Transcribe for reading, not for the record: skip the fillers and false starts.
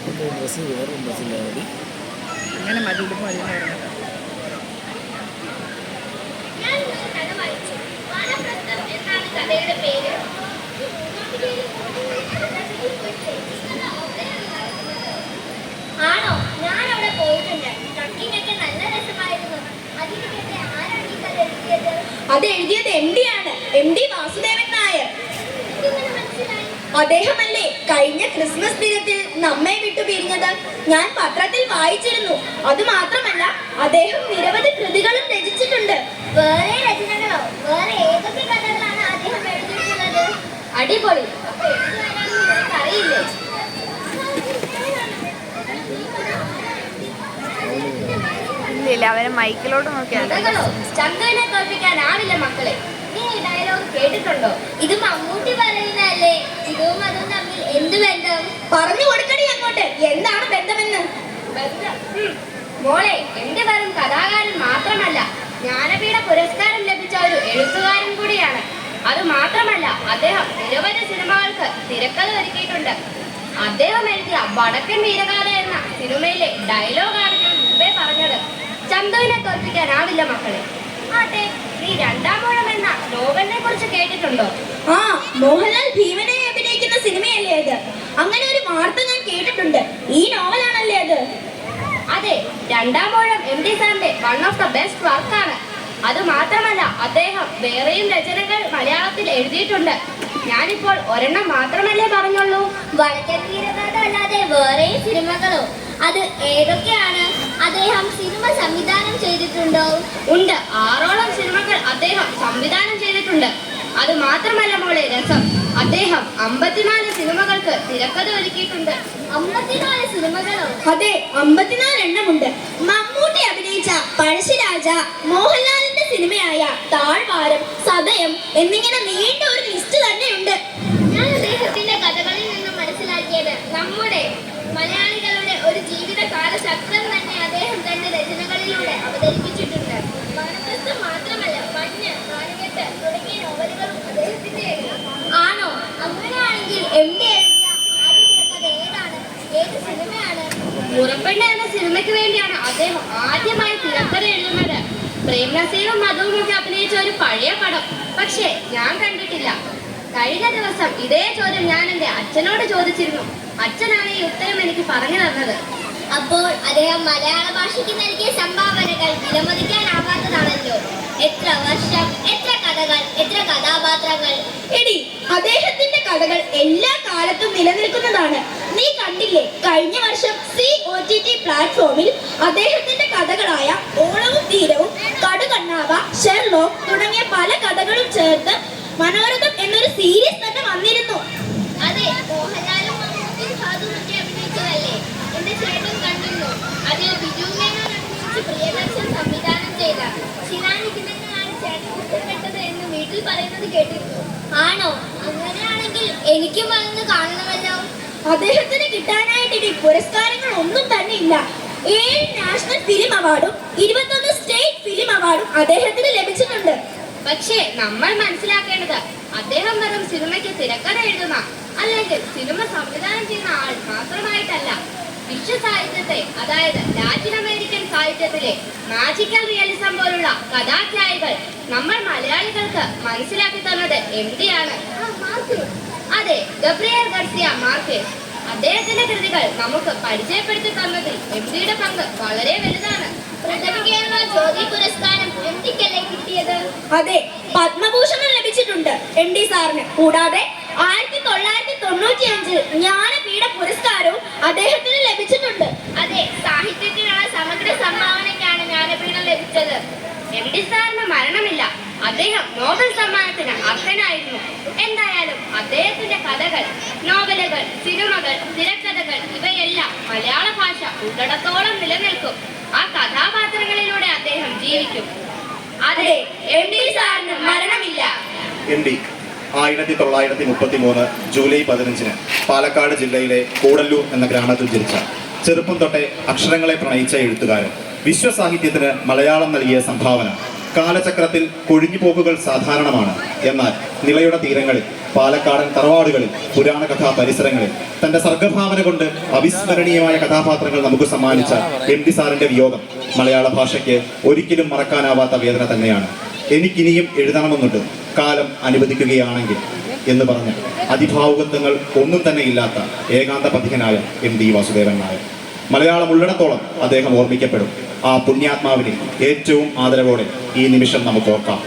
Dress വേറെ ഡ്രസ്സില്ലാതെ മതി. അങ്ങനെ മതി, ഉടുപ്പ് മതി എന്ന് പറഞ്ഞത്. കഥയുടെ പേര്. ആണോ? ഞാൻ അവിടെ പോയിട്ടുണ്ട്. ട്രക്കിംഗ് ഒക്കെ നല്ല രസമായിരുന്നു. അതിനൊക്കെ ആരാണ് ഈ കഥ എഴുതിയത്? അത് എഴുതിയത് MD ആണ്, MD വാസുദേവൻ നായർ. മനസ്സിലായി. അദ്ദേഹമല്ലേ കഴിഞ്ഞ ക്രിസ്മസ് ദിനത്തിൽ നമ്മെ വിട്ടു പിരിഞ്ഞത്? ഞാൻ പത്രത്തിൽ വായിച്ചിരുന്നു. അത് മാത്രമല്ല, അദ്ദേഹം നിരവധി കൃതികളും രചിച്ചിട്ടുണ്ട്. വേറെ രചനകളോ? വേറെ ഏതൊക്കെ കഥകളാണ് അദ്ദേഹം എഴുതിയിട്ടുള്ളത്? അടിപൊളി. അപ്പൊ എഴുതുവാനാണെന്ന് നിങ്ങൾക്ക് അറിയില്ലേ? ഇല്ല, അവരെ മൈക്കിലോട്ട് നോക്കിയാൽ കഥകളോ? ചന്ദ്രനെ തോൽപ്പിക്കാനാവില്ല മക്കളെ. നീ ഈ ഡയലോഗ് കേട്ടിട്ടുണ്ടോ? ഇത് മമ്മൂട്ടി പറയുന്നതല്ലേ? ഇതും അതും തമ്മിൽ എന്ത് ബന്ധം? പറഞ്ഞു കൊടുക്കണേ അങ്ങോട്ട്, എന്താണ് ബന്ധമെന്ന്. ബന്ധം? മോളെ, എന്റെ വെറും കഥാകാരൻ മാത്രമല്ല, ജ്ഞാനപീഠ പുരസ്കാരം ലഭിച്ച ഒരു എഴുത്തുകാരൻ കൂടിയാണ്. അത് മാത്രമല്ല, അദ്ദേഹം നിരവധി സിനിമകൾക്ക് തിരക്കഥ ഒരുക്കിയിട്ടുണ്ട്. അദ്ദേഹം എഴുതിയ വടക്കൻ വീരഗാഥ എന്ന സിനിമയിലെ ഡയലോഗാണ് ഞാൻ മുമ്പേ പറഞ്ഞത്. ചന്തുവിനെ തോൽപ്പിക്കാനാവില്ല മക്കളെ. അതെ, നീ രണ്ടാമൂഴം എന്ന നോവലിനെ കുറിച്ച് കേട്ടിട്ടുണ്ടോ? ആ, മോഹൻലാൽ ഭീമനെ അഭിനയിക്കുന്ന സിനിമയല്ലേ അത്? അങ്ങനെ ഒരു വാർത്ത ഞാൻ കേട്ടിട്ടുണ്ട്. ഈ നോവലാണല്ലേ അത്? അതെ, രണ്ടാമൂഴം MD സാറിന്റെ വൺ ഓഫ് ദ ബെസ്റ്റ് വർക്കാണ്. അത് മാത്രമല്ല, അദ്ദേഹം വേറെയും രചനകൾ മലയാളത്തിൽ എഴുതിയിട്ടുണ്ട്. ഞാനിപ്പോൾ ഒരെണ്ണം മാത്രമല്ലേ പറഞ്ഞുള്ളൂ. വടക്കൻ വീരഗാഥ അല്ലാതെ വേറെയും സിനിമകളോ? അത് ഏതൊക്കെയാണ്? അദ്ദേഹം സിനിമ സംവിധാനം ചെയ്തിട്ടുണ്ടോ? ഉണ്ട്, 6ഓളം സിനിമകൾ അദ്ദേഹം സംവിധാനം ചെയ്തിട്ടുണ്ട്. അത് മാത്രമല്ല മോളെ രസം, അദ്ദേഹം 54 സിനിമകൾക്ക് തിരക്കഥ ഒരുക്കിയിട്ടുണ്ട്. 54 സിനിമകളോ? അതെ, 54 എണ്ണമുണ്ട്. മമ്മൂട്ടി അഭിനയിച്ച പഴശ്ശിരാജ, മോഹൻലാലിന്റെ സിനിമയായ താഴ്വാരം, സതയം എന്നിങ്ങനെ നീണ്ട ഒരു ലിസ്റ്റ് തന്നെയുണ്ട്. ഞാൻ അദ്ദേഹത്തിന്റെ കഥകളിൽ നിന്നും മനസ്സിലാക്കിയത് നമ്മുടെ മലയാളികളുടെ ഒരു ജീവിതകാല ചക്രം തന്നെ അദ്ദേഹം തന്റെ രചനകളിലൂടെ അവതരിപ്പിച്ചിട്ടുണ്ട്. വാനപ്രസ്ഥം മാത്രമല്ല, മഞ്ഞ്, നാലുകെട്ട് തുടങ്ങിയ നോവലുകളും അദ്ദേഹത്തിന്റെ ആണോ? അങ്ങനെയാണെങ്കിൽ MD എഴുതിയ ആദ്യ തിരക്കഥ ഏതാണ്? ഏത് സിനിമയാണ്? മുറപ്പെണ്ണ എന്ന സിനിമയ്ക്ക് വേണ്ടിയാണ് അദ്ദേഹം ആദ്യമായി തിരക്കഥ എഴുതുന്നത്. പ്രേംനസീറും മധുവും ഒക്കെ അഭിനയിച്ച ഒരു പഴയ പടം, പക്ഷേ ഞാൻ കണ്ടിട്ടില്ല. കഴിഞ്ഞ ദിവസം ഇതേ ചോദ്യം ഞാൻ എന്റെ അച്ഛനോട് ചോദിച്ചിരുന്നു. അച്ഛനാണ് ഈ ഉത്തരം എനിക്ക് പറഞ്ഞു തന്നത്. അപ്പോൾ അദ്ദേഹം മലയാള ഭാഷയ്ക്ക് നൽകിയ സംഭാവനകൾ വിലമതിക്കാനാവാത്തതാണല്ലോ. എത്ര വർഷം, എത്ര കഥകൾ, എത്ര കഥാപാത്രങ്ങൾ. എടി, അദ്ദേഹത്തിന്റെ കഥകൾ എല്ലാ കാലത്തും നിലനിൽക്കുന്നതാണ്. നീ കണ്ടില്ലേ, കഴിഞ്ഞ വർഷം OTT പ്ലാറ്റ്ഫോമിൽ അദ്ദേഹത്തിന്റെ കഥകളായ ഓളവും തീരവും, കടുകണ്ണാവ, ഷെർലോക്ക് തുടങ്ങിയ പല കഥകളും ചേർത്ത് മനോരഥം എന്നൊരു സീരീസ് തന്നെ വന്നിരുന്നു. അതെ, മോഹൻലാലും മമ്മൂട്ടിയും സാധുമൊക്കെ അഭിനയിച്ചതല്ലേ? എന്റെ ചേട്ടൻ കണ്ടിരുന്നു. അതിൽ ബിജു മേനോൻ അഭിനയിച്ച് പ്രിയദർശൻ സംവിധാനം ചെയ്ത ശിലാനിക്കുന്നതിനാണ് ചേട്ടൻ ഇഷ്ടപ്പെട്ടത് എന്ന് വീട്ടിൽ പറയുന്നത് കേട്ടിരുന്നു. ആണോ? അങ്ങനെയാണെങ്കിൽ എനിക്കും അതൊന്ന് കാണണമല്ലോ. അദ്ദേഹത്തിന് കിട്ടാനായിട്ട് ഇനി പുരസ്കാരങ്ങൾ ഒന്നും തന്നെ ഇല്ല. 7 നാഷണൽ ഫിലിം അവാർഡും 21 സ്റ്റേറ്റ് ഫിലിം അവാർഡും അദ്ദേഹത്തിന് ലഭിച്ചിട്ടുണ്ട്. പക്ഷേ നമ്മൾ മനസ്സിലാക്കേണ്ടത്, അദ്ദേഹം വെറും സിനിമയ്ക്ക് തിരക്കഥ എഴുതുന്ന അല്ലെങ്കിൽ സിനിമ സംവിധാനം ചെയ്യുന്ന ആൾ മാത്രമായിട്ടല്ല. വിശ്വസാഹിത്യത്തെ, അതായത് ലാറ്റിൻ അമേരിക്കൻ സാഹിത്യത്തിലെ മാജിക്കൽ റിയലിസം പോലുള്ള കഥാധ്യായികൾ നമ്മൾ മലയാളികൾക്ക് മനസ്സിലാക്കി തന്നത് MD ആണ്. അതെ, ഗബ്രിയേൽ ഗാർസിയ മാർക്കേസ്. അദ്ദേഹത്തിന്റെ കൃതികൾ നമുക്ക് പരിചയപ്പെടുത്തി തന്നതിൽ MDയുടെ പങ്ക് വളരെ വലുതാണ്. പ്രഥമ കേരള ജ്യോതി പുരസ്കാരം MDക്കല്ലേ കിട്ടിയത്? അതെ, പത്മഭൂഷണം ലഭിച്ചിട്ടുണ്ട് MD സാറിന്. കൂടാതെ 1995 ജ്ഞാനപീഠ പുരസ്കാരവും അദ്ദേഹത്തിന് ലഭിച്ചിട്ടുണ്ട്. അതെ, സാഹിത്യത്തിനുള്ള സമഗ്ര സംഭാവനയ്ക്കാണ് ജ്ഞാനപീഠം ലഭിച്ചത്. MD സാറിന് മരണമില്ല. അദ്ദേഹം നോബൽ സമ്മാനത്തിന് അർഹനായിരുന്നു. എന്തായാലും അദ്ദേഹത്തിന്റെ കഥകൾ, നോവലുകൾ, സിനിമകൾ, തിരക്കഥകൾ ഇവയെല്ലാം മലയാള ഭാഷ ഉള്ളടത്തോളം നിലനിൽക്കും. ആ കഥാപാത്രങ്ങളിലൂടെ അദ്ദേഹം ജീവിക്കും. അതെ, MD സാറിന് മരണമില്ല. MD 1933 ജൂലൈ 15 പാലക്കാട് ജില്ലയിലെ കൂടല്ലൂർ എന്ന ഗ്രാമത്തിൽ ജനിച്ച, ചെറുപ്പം തൊട്ടേ അക്ഷരങ്ങളെ പ്രണയിച്ച എഴുത്തുകാരൻ, വിശ്വസാഹിത്യത്തിന് മലയാളം നൽകിയ സംഭാവന കാലചക്രത്തിൽ കൊഴിഞ്ഞുപോക്കുകൾ സാധാരണമാണ്. എന്നാൽ നിളയുടെ തീരങ്ങളിൽ, പാലക്കാടൻ തറവാടുകളിൽ, പുരാണ കഥാ പരിസരങ്ങളിൽ തന്റെ സർഗഭാവന കൊണ്ട് അവിസ്മരണീയമായ കഥാപാത്രങ്ങൾ നമുക്ക് സമ്മാനിച്ച എം ടി സാറിന്റെ വിയോഗം മലയാള ഭാഷയ്ക്ക് ഒരിക്കലും മറക്കാനാവാത്ത വേദന തന്നെയാണ്. എനിക്കിനിയും എഴുതണമെന്നുണ്ട്, കാലം അനുവദിക്കുകയാണെങ്കിൽ എന്ന് പറഞ്ഞ് അതിഭാവുകത്വങ്ങൾ ഒന്നും തന്നെ ഇല്ലാത്ത ഏകാന്ത പഥികനായ എം ടി വാസുദേവൻ നായർ. മലയാളം ഉള്ളിടത്തോളം അദ്ദേഹം ഓർമ്മിക്കപ്പെടും. ആ പുണ്യാത്മാവിനെ ഏറ്റവും ആദരവോടെ ഈ നിമിഷം നമുക്ക് ഓർക്കാം.